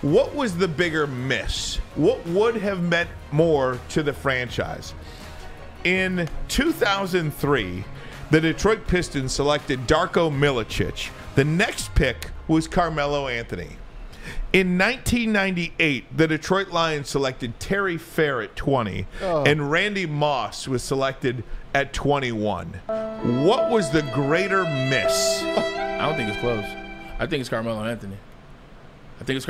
what was the bigger miss? What would have meant more to the franchise? In 2003, the Detroit Pistons selected Darko Milicic. The next pick was Carmelo Anthony. In 1998, the Detroit Lions selected Terry Fair at 20, and Randy Moss was selected at 21. What was the greater miss? I don't think it's close. I think it's Carmelo Anthony. I think it's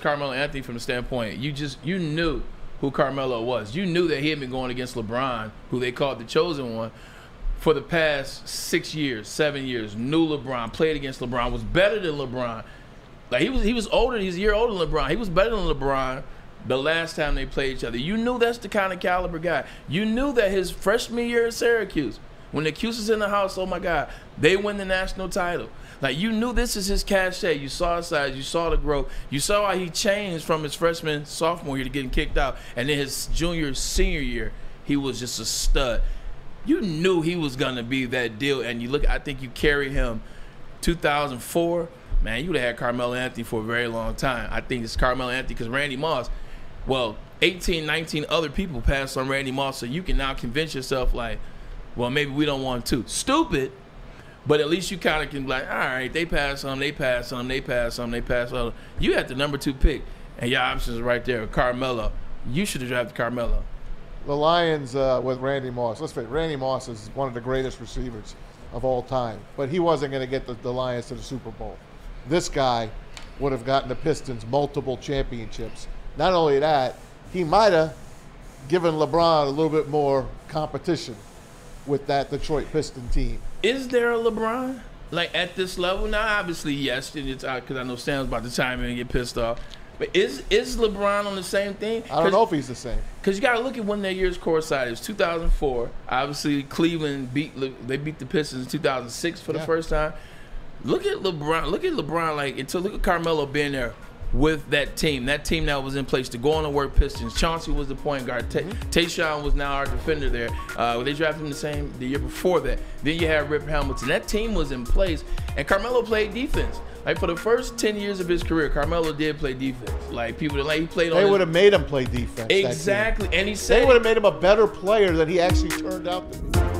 Carmelo Anthony from the standpoint, you knew who Carmelo was. You knew that he had been going against LeBron, who they called the chosen one, for the past 6 years, 7 years. Knew LeBron, played against LeBron, was better than LeBron. Like he was older. He's a year older than LeBron. He was better than LeBron the last time they played each other. You knew that's the kind of caliber guy. You knew that his freshman year at Syracuse, when the Cuse was in the house, oh my God, they win the national title. Like, you knew this is his cachet. You saw his size. You saw the growth. You saw how he changed from his freshman, sophomore year to getting kicked out. And then his junior, senior year, he was just a stud. You knew he was going to be that deal. And you look, I think you carry him 2004. Man, you would have had Carmelo Anthony for a very long time. I think it's Carmelo Anthony because Randy Moss, well, 18, 19 other people passed on Randy Moss, so you can now convince yourself like, well, maybe we don't want to. Stupid, but at least you kind of can be like, all right, they pass on, they pass on, they pass on, they pass on. You had the number 2 pick, and your options right there, Carmelo. You should have drafted Carmelo. The Lions with Randy Moss. Let's face it, Randy Moss is one of the greatest receivers of all time, but he wasn't going to get the Lions to the Super Bowl. This guy would have gotten the Pistons multiple championships. Not only that, he might have given LeBron a little bit more competition with that Detroit Piston team. Is there a LeBron like at this level? Now, obviously, yes, because I know Sam's about to chime in and get pissed off. But is LeBron on the same thing? I don't know if he's the same. Because you got to look at when their years coincided. It was 2004. Obviously, Cleveland beat the Pistons in 2006 for the first time. Look at LeBron. Look at Carmelo being there with that team that was in place to go on to work Pistons. Chauncey was the point guard. Tayshaun was now our defender there. They drafted him the year before that. Then you had Rip Hamilton. That team was in place, and Carmelo played defense. Like, for the first 10 years of his career, Carmelo did play defense. Like, people he played on. They would have made him play defense. Exactly, and he said they would have made him a better player than he actually turned out to be.